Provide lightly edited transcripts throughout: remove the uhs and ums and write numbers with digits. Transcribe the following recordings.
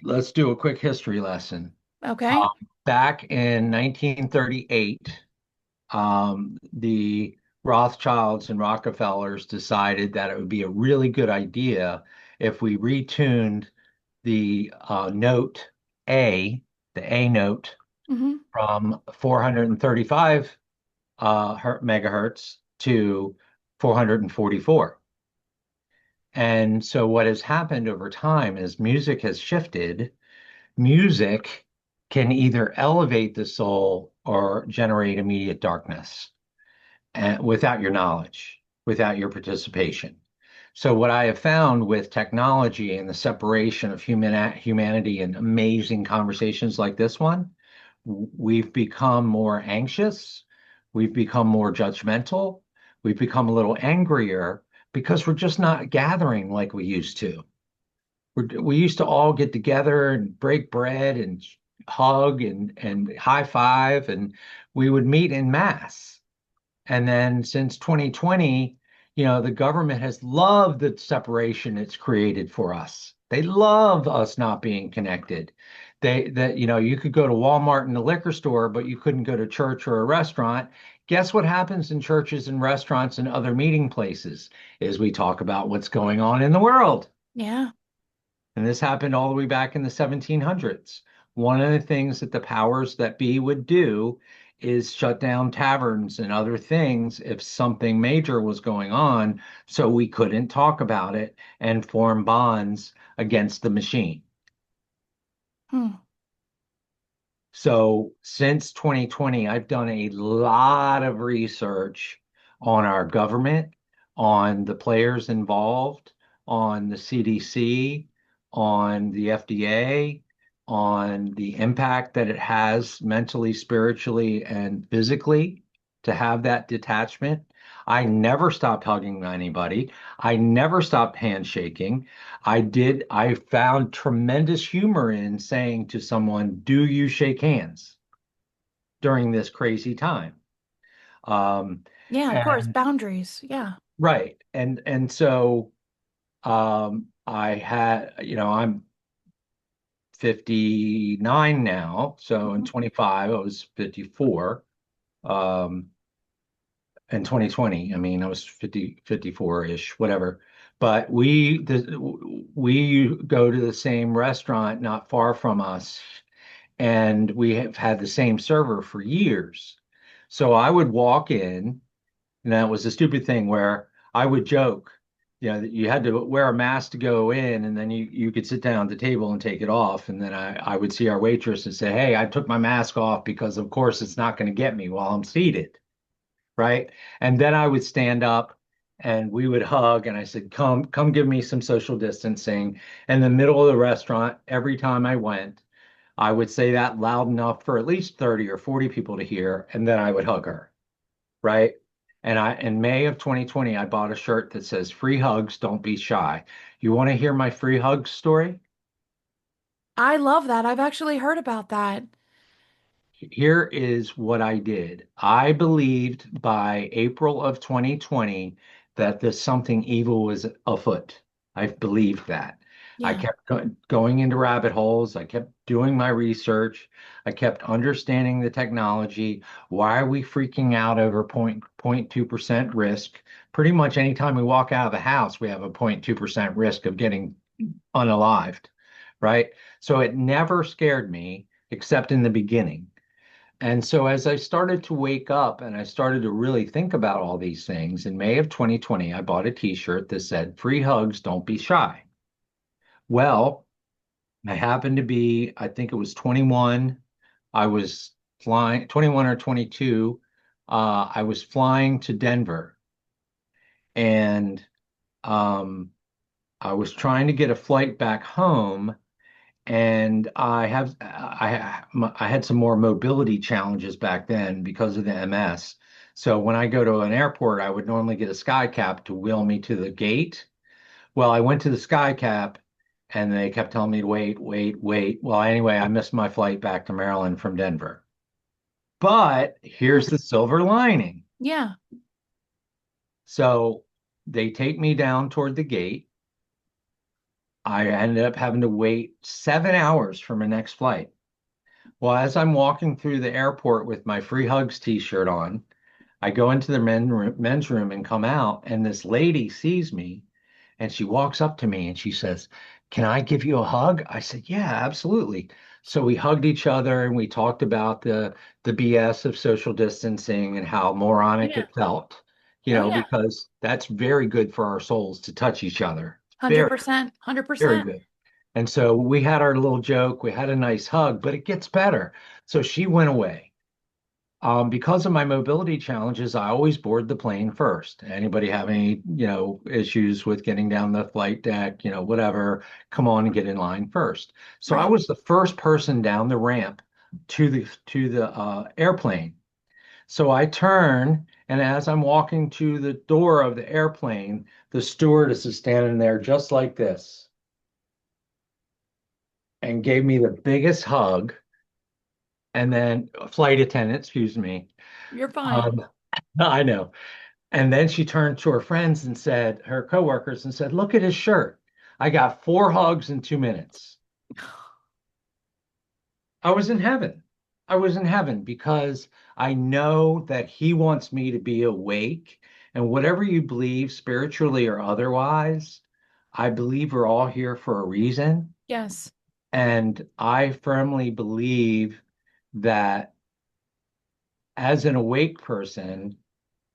Let's do a quick history lesson. Okay. Back in 1938, the Rothschilds and Rockefellers decided that it would be a really good idea if we retuned the note A, the A note, Hmm. from 435 megahertz to 444. And so what has happened over time is music has shifted. Music can either elevate the soul or generate immediate darkness, and without your knowledge, without your participation. So what I have found with technology and the separation of humanity and amazing conversations like this one, we've become more anxious, we've become more judgmental, we've become a little angrier because we're just not gathering like we used to. We used to all get together and break bread and hug and high five, and we would meet in mass. And then since 2020, the government has loved the separation it's created for us. They love us not being connected. You could go to Walmart and the liquor store, but you couldn't go to church or a restaurant. Guess what happens in churches and restaurants and other meeting places is we talk about what's going on in the world. Yeah. And this happened all the way back in the 1700s. One of the things that the powers that be would do is shut down taverns and other things if something major was going on, so we couldn't talk about it and form bonds against the machine. Hmm. So since 2020, I've done a lot of research on our government, on the players involved, on the CDC, on the FDA, on the impact that it has mentally, spiritually, and physically to have that detachment. I never stopped hugging anybody. I never stopped handshaking. I found tremendous humor in saying to someone, "Do you shake hands during this crazy time?" Um, Yeah, of course. and Boundaries. Yeah. right. And so I had, I'm 59 now. So in Mhm. 25, I was 54. Um, in 2020, I mean, I was 54-ish, whatever. But we go to the same restaurant not far from us, and we have had the same server for years. So I would walk in, and that was a stupid thing where I would joke, that you had to wear a mask to go in, and then you could sit down at the table and take it off. And then I would see our waitress and say, "Hey, I took my mask off because, of course, it's not going to get me while I'm seated." Right. And then I would stand up and we would hug. And I said, come give me some social distancing. In the middle of the restaurant, every time I went, I would say that loud enough for at least 30 or 40 people to hear. And then I would hug her. Right. And in May of 2020, I bought a shirt that says free hugs, don't be shy. You want to hear my free hug story? I love that. I've actually heard about that. Here is what I did. I believed by April of 2020 that this something evil was afoot. I believed that. I Yeah. kept going into rabbit holes. I kept doing my research. I kept understanding the technology. Why are we freaking out over 0.2% risk? Pretty much anytime we walk out of the house, we have a 0.2% risk of getting unalived, right? So it never scared me except in the beginning. And so as I started to wake up and I started to really think about all these things, in May of 2020, I bought a t-shirt that said, "Free hugs, don't be shy." Well, I happened to be, I think it was 21. I was flying, 21 or 22. I was flying to Denver and um, I was trying to get a flight back home, and I had some more mobility challenges back then because of the MS. So when I go to an airport, I would normally get a sky cap to wheel me to the gate. Well, I went to the sky cap and they kept telling me to wait, wait, wait. Well, anyway, I missed my flight back to Maryland from Denver. But Hmm. here's the silver lining. Yeah. So they take me down toward the gate. I ended up having to wait 7 hours for my next flight. Well, as I'm walking through the airport with my free hugs t-shirt on, I go into the men's room and come out, and this lady sees me and she walks up to me and she says, "Can I give you a hug?" I said, "Yeah, absolutely." So we hugged each other and we talked about the BS of social distancing and how moronic Yeah. it felt, Oh yeah. because that's very good for our souls to touch each other. Very, 100%. very 100%. good. And so we had our little joke, we had a nice hug, but it gets better. So she went away. Because of my mobility challenges, I always board the plane first. Anybody have any, issues with getting down the flight deck, whatever, come on and get in line first. So I Right. was the first person down the ramp to the airplane. So I turn, and as I'm walking to the door of the airplane, the stewardess is standing there just like this and gave me the biggest hug. And then flight attendant, excuse me. You're fine. Um, I know. And then she turned to her friends and said, her coworkers, and said, "Look at his shirt. I got 4 hugs in 2 minutes." I was in heaven. I was in heaven because I know that he wants me to be awake. And whatever you believe, spiritually or otherwise, I believe we're all here for a reason. Yes. And I firmly believe that as an awake person,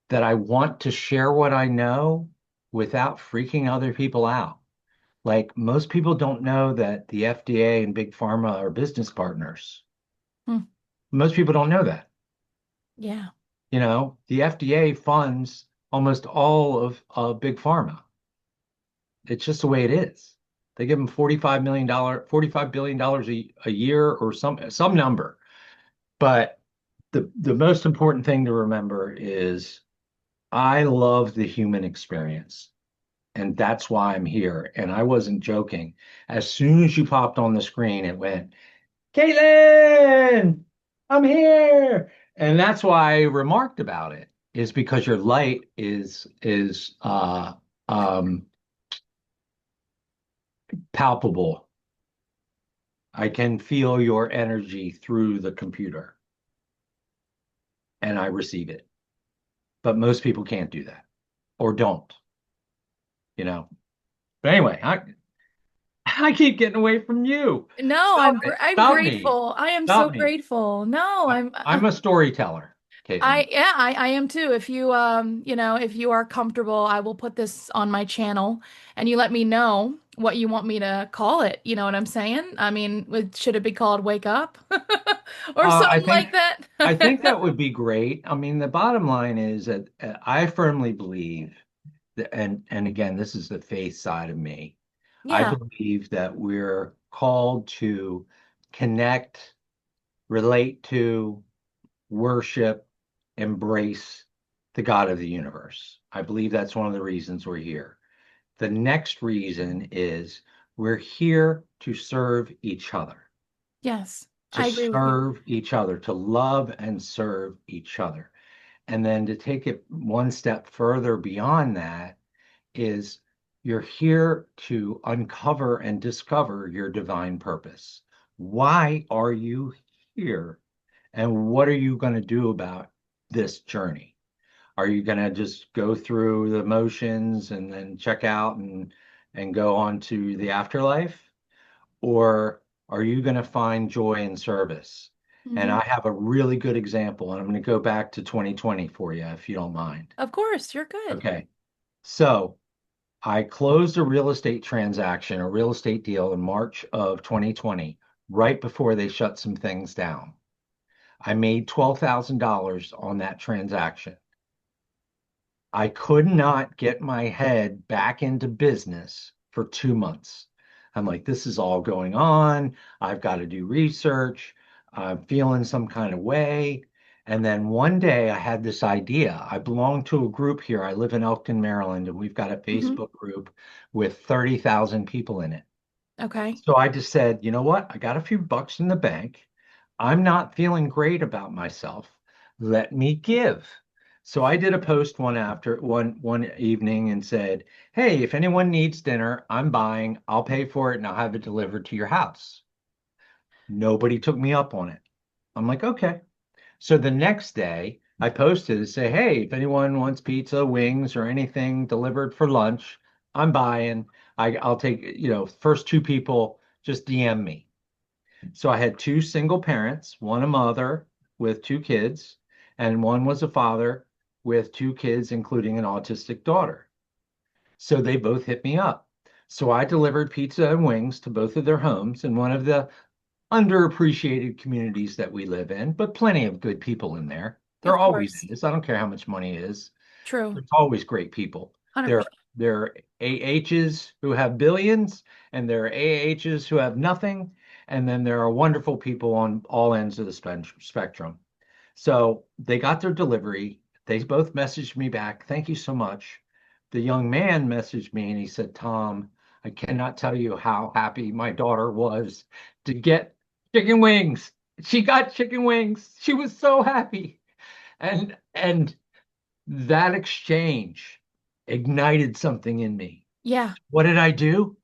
that I want to share what I know without freaking other people out. Like most people don't know that the FDA and Big Pharma are business partners. Hmm. Most people don't know that. Yeah. The FDA funds almost all of Big Pharma. It's just the way it is. They give them $45 billion a year or some number. But the most important thing to remember is I love the human experience. And that's why I'm here. And I wasn't joking. As soon as you popped on the screen, it went, "Caitlin, I'm here." And that's why I remarked about it, is because your light is um palpable. I can feel your energy through the computer and I receive it. But most people can't do that or don't, you know. But anyway, I keep getting away from you. No, Stop it. I'm Stop me. grateful. I am so Stop me. grateful. No, I'm a storyteller, Caitlin. I am too. If you if you are comfortable, I will put this on my channel and you let me know what you want me to call it. You know what I'm saying? I mean, should it be called Wake Up or Uh, I something like think I think that? that would be great. I mean, the bottom line is that I firmly believe that, and again, this is the faith side of me. I Yeah. believe that we're called to connect, relate to, worship, embrace the God of the universe. I believe that's one of the reasons we're here. The next reason is we're here to serve each other, Yes. to I agree with you. serve each other, to love and serve each other. And then to take it one step further beyond that is you're here to uncover and discover your divine purpose. Why are you here? And what are you going to do about this journey? Are you going to just go through the motions and then check out and go on to the afterlife? Or are you going to find joy in service? And Hmm. I have a really good example, and I'm going to go back to 2020 for you, if you don't mind. Of course, you're good. Okay. So I closed a real estate transaction, a real estate deal in March of 2020, right before they shut some things down. I made $12,000 on that transaction. I could not get my head back into business for 2 months. I'm like, this is all going on. I've got to do research. I'm feeling some kind of way. And then one day I had this idea. I belong to a group here. I live in Elkton, Maryland, and we've got a Hmm. Facebook group with 30,000 people in it. Okay. So I just said, you know what? I got a few bucks in the bank. I'm not feeling great about myself. Let me give. So I did a post one evening and said, "Hey, if anyone needs dinner, I'm buying. I'll pay for it and I'll have it delivered to your house." Nobody took me up on it. I'm like, "Okay." So the next day, I posted to say, "Hey, if anyone wants pizza, wings, or anything delivered for lunch, I'm buying. I'll take, first two people just DM me." So I had two single parents, one a mother with two kids, and one was a father with two kids, including an autistic daughter. So they both hit me up. So I delivered pizza and wings to both of their homes in one of the underappreciated communities that we live in, but plenty of good people in there. There Of always course. is. I don't care how much money is. True. There's always great people. There, 100%. there are AHs who have billions, and there are AHs who have nothing, and then there are wonderful people on all ends of the spectrum. So they got their delivery. They both messaged me back. Thank you so much. The young man messaged me and he said, "Tom, I cannot tell you how happy my daughter was to get chicken wings. She got chicken wings. She was so happy." And that exchange ignited something in me. Yeah. What did I do?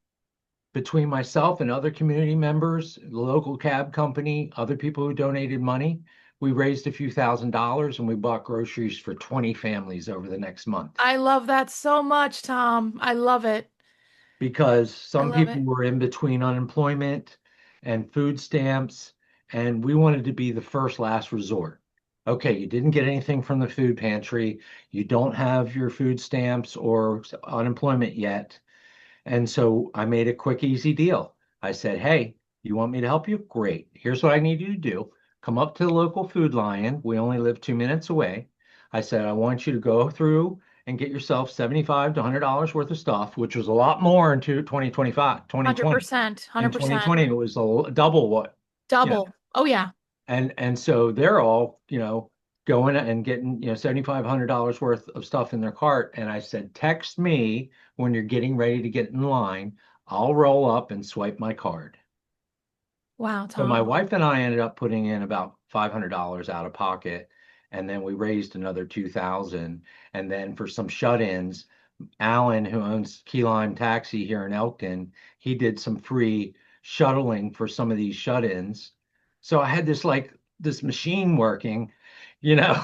Between myself and other community members, the local cab company, other people who donated money, we raised a few $1,000s and we bought groceries for 20 families over the next month. I love that so much, Tom. I love it. Because I some love people it. were in between unemployment and food stamps, and we wanted to be the first last resort. Okay, you didn't get anything from the food pantry, you don't have your food stamps or unemployment yet. And so I made a quick, easy deal. I said, "Hey, you want me to help you? Great. Here's what I need you to do. Come up to the local Food Lion. We only live 2 minutes away." I said, "I want you to go through and get yourself 75 to $100 worth of stuff," which was a lot more in 2025, 2020. 100%. In 100%. 2020, it was double what, you know, Double. Oh, yeah. and so they're all, going and getting, $7,500 worth of stuff in their cart. And I said, "Text me when you're getting ready to get in line. I'll roll up and swipe my card." Wow, So my Tom. wife and I ended up putting in about $500 out of pocket, and then we raised another 2,000. And then for some shut-ins, Alan, who owns Key Lime Taxi here in Elkton, he did some free shuttling for some of these shut-ins. So I had this machine working, you know,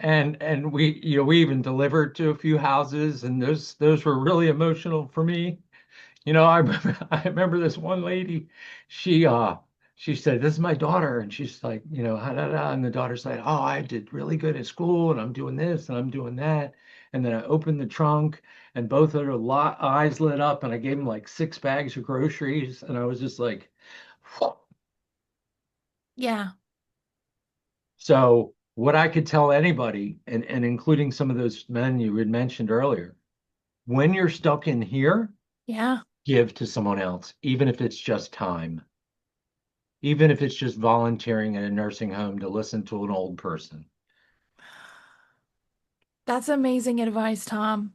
and we even delivered to a few houses, and those were really emotional for me. I remember, I remember this one lady, she uh she said, "This is my daughter," and she's like, "Ha, da, da," and the daughter's like, "Oh, I did really good at school and I'm doing this and I'm doing that." And then I opened the trunk and both of her eyes lit up and I gave them like 6 bags of groceries and I was just like, "Whoa." Yeah. So what I could tell anybody, and including some of those men you had mentioned earlier, when you're stuck in here, Yeah. give to someone else, even if it's just time. Even if it's just volunteering at a nursing home to listen to an old person. That's amazing advice, Tom.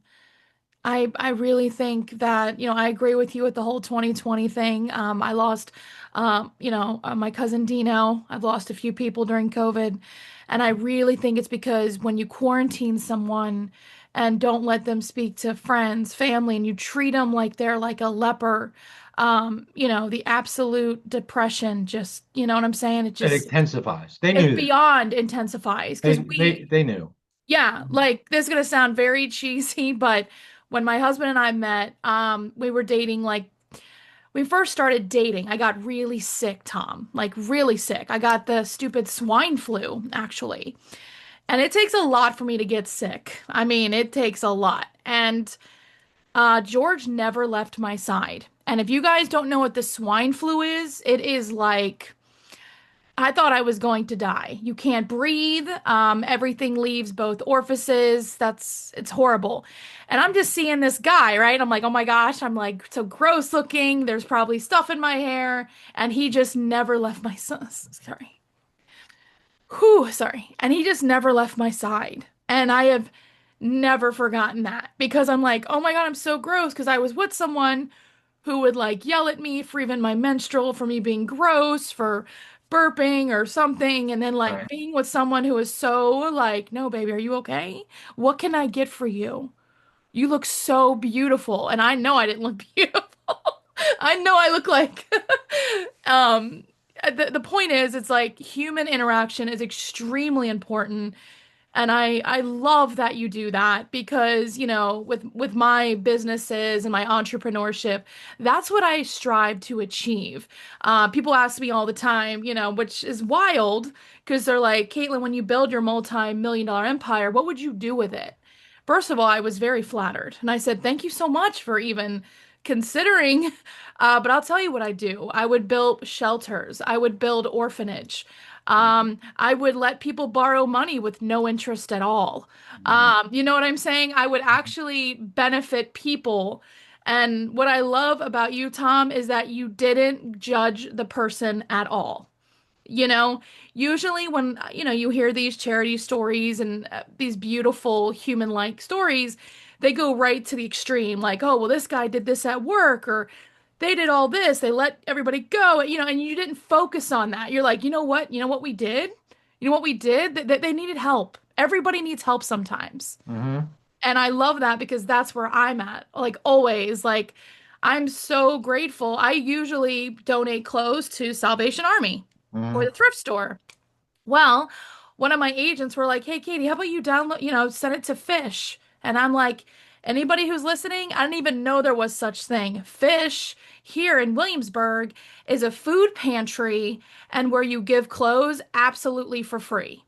I really think that, I agree with you with the whole 2020 thing. I lost, my cousin Dino. I've lost a few people during COVID. And I really think it's because when you quarantine someone and don't let them speak to friends, family, and you treat them like they're like a leper, the absolute depression just, you know what I'm saying? It intensifies. They It knew that. beyond intensifies They because they they knew. yeah, like this is gonna sound very cheesy, but when my husband and I met, we were dating like we first started dating. I got really sick, Tom, like really sick. I got the stupid swine flu, actually. And it takes a lot for me to get sick. I mean, it takes a lot. And George never left my side. And if you guys don't know what the swine flu is, it is like I thought I was going to die. You can't breathe. Everything leaves both orifices. It's horrible. And I'm just seeing this guy, right? I'm like, oh my gosh, I'm like so gross looking. There's probably stuff in my hair. And he just never left my sorry. Whew, sorry. And he just never left my side. And I have never forgotten that because I'm like, oh my God, I'm so gross because I was with someone who would like yell at me for even my menstrual, for me being gross, for burping or something, and then like Right. being with someone who is so like, no, baby, are you okay? What can I get for you? You look so beautiful. And I know I didn't look beautiful. I know I look like um the point is it's like human interaction is extremely important. And I love that you do that because, with my businesses and my entrepreneurship, that's what I strive to achieve. People ask me all the time, which is wild because they're like, Caitlin, when you build your multi-million dollar empire, what would you do with it? First of all, I was very flattered. And I said, thank you so much for even considering. But I'll tell you what I do. I would build shelters. I would build orphanage. I would let people borrow money with no interest at all. Mhm. You know what I'm saying? I would actually benefit people. And what I love about you, Tom, is that you didn't judge the person at all. You know, usually when, you hear these charity stories and these beautiful human-like stories, they go right to the extreme, like, oh, well, this guy did this at work, or they did all this, they let everybody go, and you didn't focus on that. You're like, you know what? You know what we did? You know what we did? They needed help. Everybody needs help sometimes. Mhm. And I love that because that's where I'm at. Like always, like I'm so grateful. I usually donate clothes to Salvation Army or the Mhm. thrift store. Well, one of my agents were like, "Hey, Katie, how about you download, send it to Fish?" And I'm like, anybody who's listening, I didn't even know there was such thing. Fish here in Williamsburg is a food pantry and where you give clothes absolutely for free.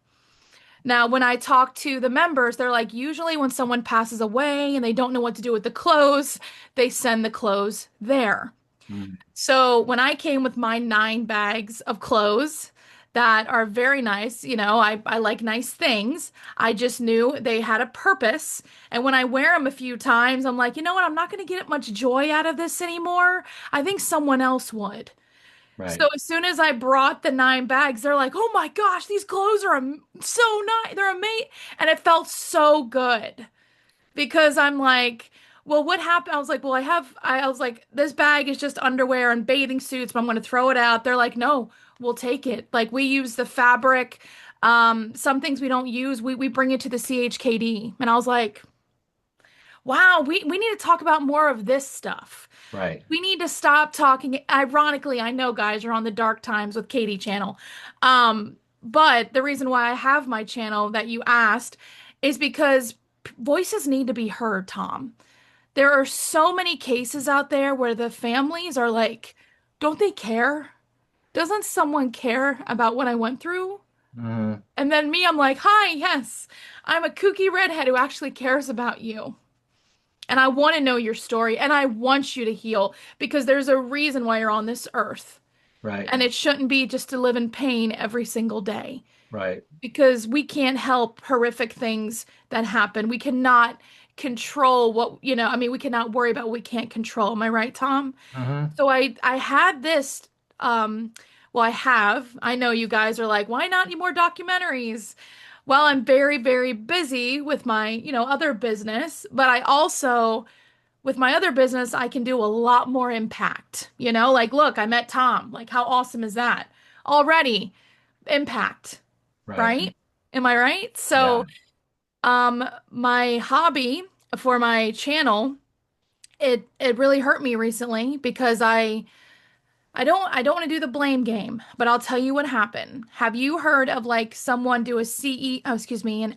Now, when I talk to the members, they're like, usually when someone passes away and they don't know what to do with the clothes, they send the clothes there. Mhm. So when I came with my 9 bags of clothes that are very nice, I like nice things. I just knew they had a purpose. And when I wear them a few times, I'm like, you know what? I'm not going to get much joy out of this anymore. I think someone else would. So Right. as soon as I brought the 9 bags, they're like, "Oh my gosh, these clothes are so nice. They're amazing." And it felt so good because I'm like, "Well, what happened?" I was like, "Well, I was like, this bag is just underwear and bathing suits, but I'm going to throw it out." They're like, "No, we'll take it. Like we use the fabric. Some things we don't use, we bring it to the CHKD." And I was like, "Wow, we need to talk about more of this stuff." Right. We need to stop talking. Ironically, I know, guys, you're on the dark times with Katie channel. But the reason why I have my channel that you asked is because voices need to be heard, Tom. There are so many cases out there where the families are like, don't they care? Doesn't someone care about what I went through? Mhm. And then me, I'm like, hi, yes, I'm a kooky redhead who actually cares about you. And I want to know your story and I want you to heal because there's a reason why you're on this earth. Right. And it shouldn't be just to live in pain every single day Right. because we can't help horrific things that happen. We cannot control I mean, we cannot worry about what we can't control. Am I right, Tom? Mhm. So I had this, um, well, I know you guys are like, why not any more documentaries? Well, I'm very, very busy with my, other business, but I also with my other business, I can do a lot more impact. Like, look, I met Tom. Like, how awesome is that? Already impact, Right. right? Am I right? Yeah. So, my hobby for my channel, it really hurt me recently because I don't want to do the blame game, but I'll tell you what happened. Have you heard of like someone do a an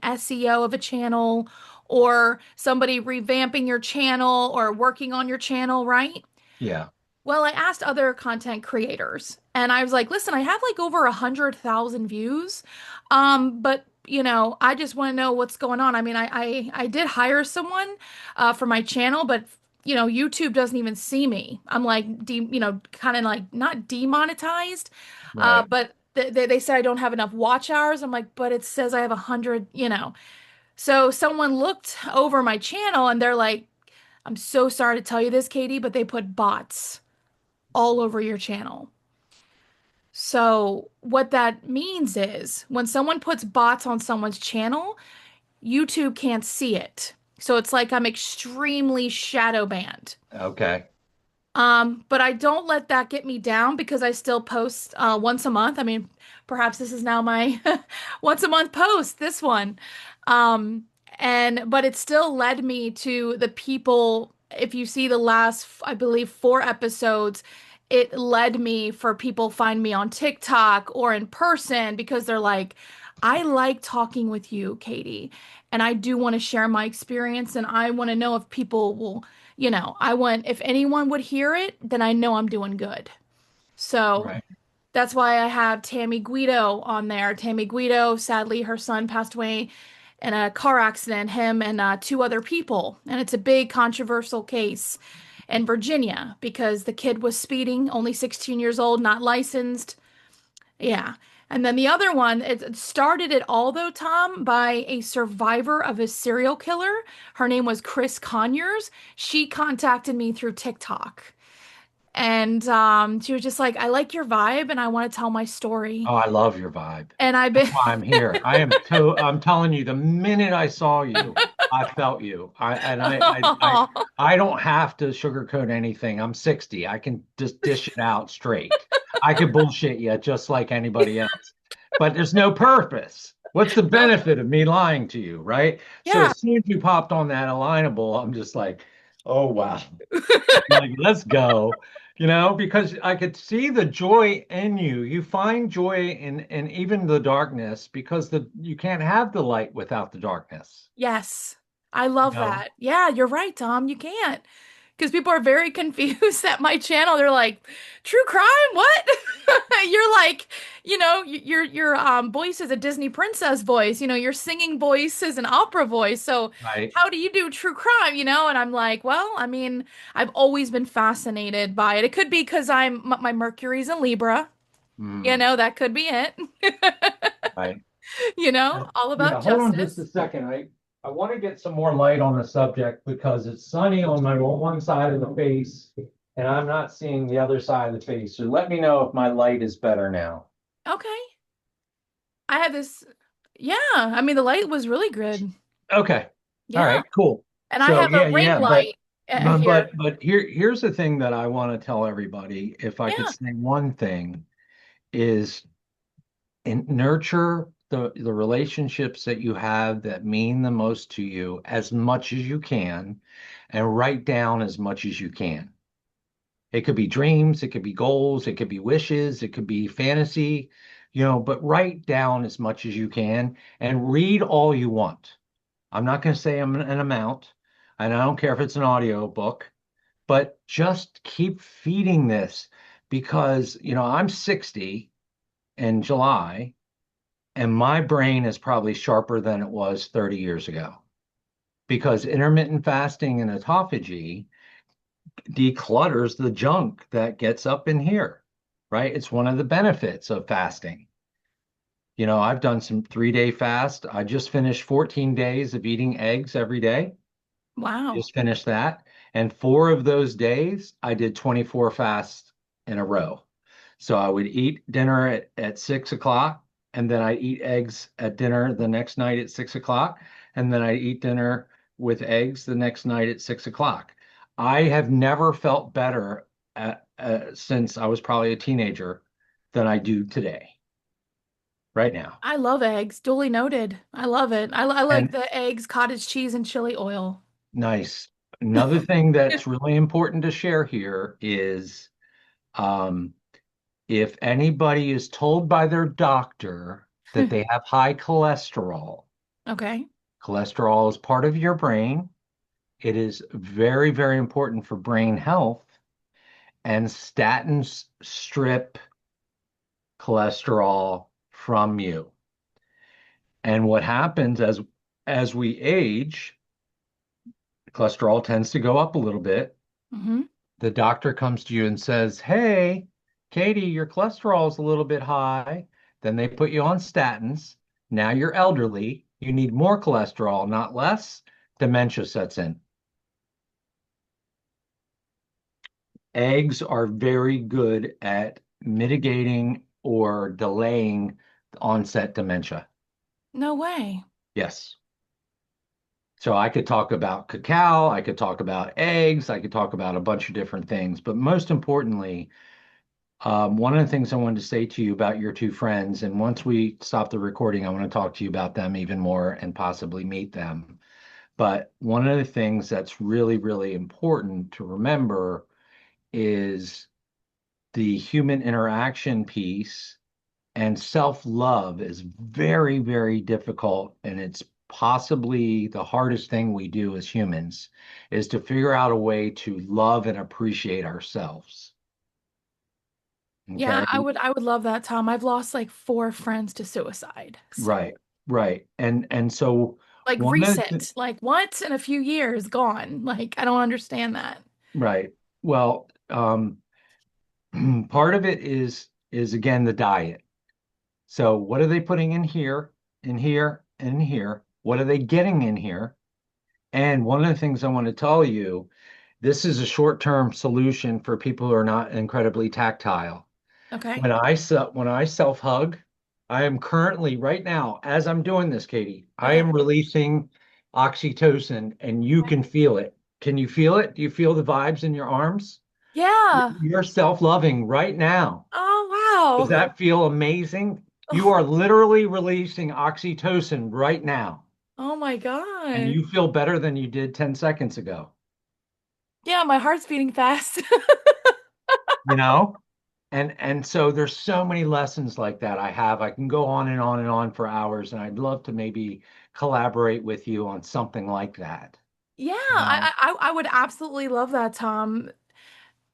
SEO of a channel or somebody revamping your channel or working on your channel, right? Yeah. Well, I asked other content creators and I was like, listen, I have like over 100,000 views. But I just want to know what's going on. I mean, I did hire someone for my channel, but YouTube doesn't even see me. I'm like, kind of like not demonetized, Right. but they said I don't have enough watch hours. I'm like, but it says I have 100. So someone looked over my channel and they're like, I'm so sorry to tell you this, Katie, but they put bots all over your channel. So, what that means is when someone puts bots on someone's channel, YouTube can't see it. So, it's like I'm extremely shadow banned. Okay. But I don't let that get me down because I still post once a month. I mean, perhaps this is now my once a month post, this one. Um, and but it still led me to the people. If you see the last, I believe, 4 episodes, it led me for people find me on TikTok or in person because they're like, I like talking with you, Katie, and I do want to share my experience, and I want to know if people will, I want, if anyone would hear it, then I know I'm doing good. So Right. that's why I have Tammy Guido on there. Tammy Guido, sadly, her son passed away in a car accident, him and 2 other people. And it's a big controversial case in Virginia because the kid was speeding, only 16 years old, not licensed. Yeah. And then the other one, it started it all though, Tom, by a survivor of a serial killer. Her name was Chris Conyers. She contacted me through TikTok. And she was just like, I like your vibe and I want to tell my story. Oh, I love your vibe. And I've That's been, why I'm here. I'm telling you, the minute I saw you, I felt you. I don't have to sugarcoat anything. I'm 60. I can just dish it out straight. I could bullshit you just like anybody else. But there's no purpose. What's the benefit of me lying to you, right? So yeah. as soon as you popped on that alignable, I'm just like, oh wow. Like, let's go, because I could see the joy in you. You find joy in even the darkness because you can't have the light without the darkness, Yes. I you love know? that. Yeah, you're right, Tom. You can't. Because people are very confused at my channel. They're like, true crime? What? You're like, your voice is a Disney princess voice. Your singing voice is an opera voice. So Right. how do you do true crime? And I'm like, well, I mean, I've always been fascinated by it. It could be because my Mercury's in Libra. Mm, That could be it. right. All Yeah, about hold on just a justice. second. I want to get some more light on the subject because it's sunny on my one side of the face and I'm not seeing the other side of the face. So let me know if my light is better now. Okay. I had this. Yeah, I mean, the light was really good. Okay. All Yeah. right, cool. And I So have a yeah, ring yeah, but light but here. but but here's the thing that I want to tell everybody. If I could Yeah. say one thing is nurture the relationships that you have that mean the most to you as much as you can and write down as much as you can. It could be dreams, it could be goals, it could be wishes, it could be fantasy, but write down as much as you can and read all you want. I'm not going to say an amount, and I don't care if it's an audio book, but just keep feeding this because, I'm 60 in July, and my brain is probably sharper than it was 30 years ago because intermittent fasting and autophagy declutters the junk that gets up in here, right? It's one of the benefits of fasting. I've done some 3-day fast. I just finished 14 days of eating eggs every day. Wow. Just finished that. And 4 of those days, I did 24 fasts in a row. So I would eat dinner at 6 o'clock, and then I eat eggs at dinner the next night at 6 o'clock, and then I eat dinner with eggs the next night at 6 o'clock. I have never felt better since I was probably a teenager than I do today, right now. I love eggs. Duly noted. I love it. I like And the eggs, cottage cheese, and chili oil. nice. Another thing that's really important to share here is um, if anybody is told by their doctor that they have high cholesterol, Okay. cholesterol is part of your brain. It is very, very important for brain health, and statins strip cholesterol from you. And what happens as we age, cholesterol tends to go up a little bit. Hmm. The doctor comes to you and says, "Hey, Katie, your cholesterol is a little bit high." Then they put you on statins. Now you're elderly. You need more cholesterol, not less. Dementia sets in. Eggs are very good at mitigating or delaying onset dementia. No way. Yes. So I could talk about cacao, I could talk about eggs, I could talk about a bunch of different things. But most importantly, one of the things I wanted to say to you about your two friends, and once we stop the recording, I want to talk to you about them even more and possibly meet them. But one of the things that's really, really important to remember is the human interaction piece, and self-love is very, very difficult, and it's possibly the hardest thing we do as humans is to figure out a way to love and appreciate ourselves. Yeah, Okay? I would love that, Tom. I've lost like four friends to suicide. Right, So right. And so like one of the, recent, like once in a few years gone. Like I don't understand that. right. Well, part of it is again the diet. So what are they putting in here, in here, in here? What are they getting in here? And one of the things I want to tell you, this is a short-term solution for people who are not incredibly tactile. Okay. When I self-hug, I am currently right now, as I'm doing this, Katie, I Okay. am releasing oxytocin and you Okay. can feel it. Can you feel it? Do you feel the vibes in your arms? Yeah. You're self-loving right now. Does Oh wow. that feel amazing? You Oh, are literally releasing oxytocin right now, oh my and God. you feel better than you did 10 seconds ago. Yeah, my heart's beating fast. You know? And so there's so many lessons like that I have. I can go on and on and on for hours, and I'd love to maybe collaborate with you on something like that. Yeah, Um, I would absolutely love that, Tom.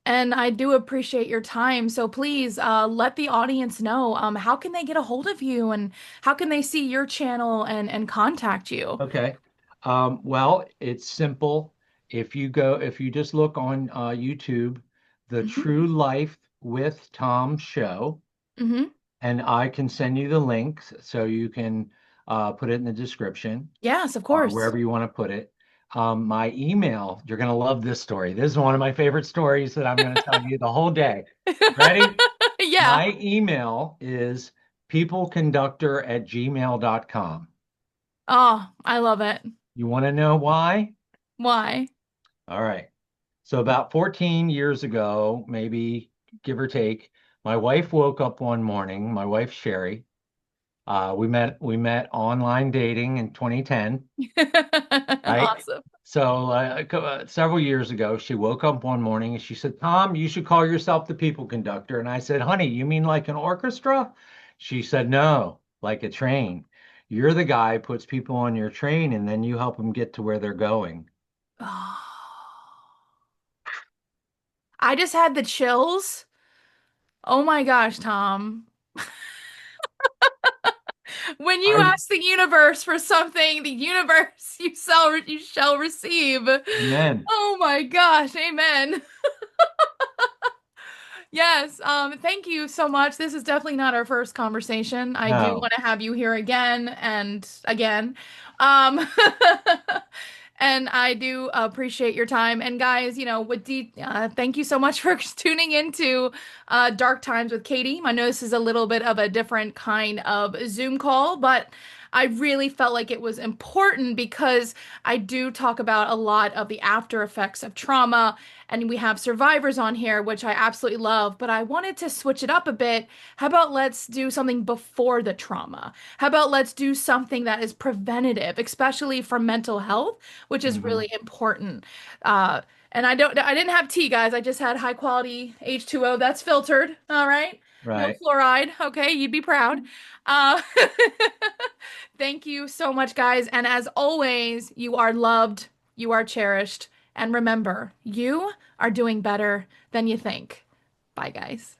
And I do appreciate your time. So please let the audience know how can they get a hold of you and how can they see your channel and contact you? okay. Well, it's simple. If you just look on YouTube, The Hmm. True Life with Tom Show, Hmm. and I can send you the link so you can put it in the description Yes, of or course. wherever you want to put it. My email, you're going to love this story. This is one of my favorite stories that I'm going to tell you the whole day. Ready? Yeah. My email is peopleconductor@gmail.com. Oh, I love it. You want to know why? Why? All right. So about 14 years ago, maybe give or take, my wife woke up one morning, my wife Sherry. We met online dating in 2010, right? Awesome. So several years ago, she woke up one morning and she said, "Tom, you should call yourself the people conductor." And I said, "Honey, you mean like an orchestra?" She said, "No, like a train. You're the guy who puts people on your train and then you help them get to where they're going." Oh, I just had the chills. Oh my gosh, Tom. When you I, ask the universe for something, the universe you shall receive. amen. Oh my gosh, amen. Yes, thank you so much. This is definitely not our first conversation. I do No. want to have you here again and again. Um, and I do appreciate your time. And guys, thank you so much for tuning into Dark Times with Katie. I know this is a little bit of a different kind of Zoom call, but I really felt like it was important because I do talk about a lot of the after effects of trauma, and we have survivors on here, which I absolutely love, but I wanted to switch it up a bit. How about let's do something before the trauma? How about let's do something that is preventative, especially for mental health, which is Hmm. really important. Uh, and I didn't have tea, guys. I just had high quality H2O that's filtered. All right. No Right. fluoride. Okay. You'd be proud. Uh, thank you so much, guys. And as always, you are loved, you are cherished. And remember, you are doing better than you think. Bye, guys.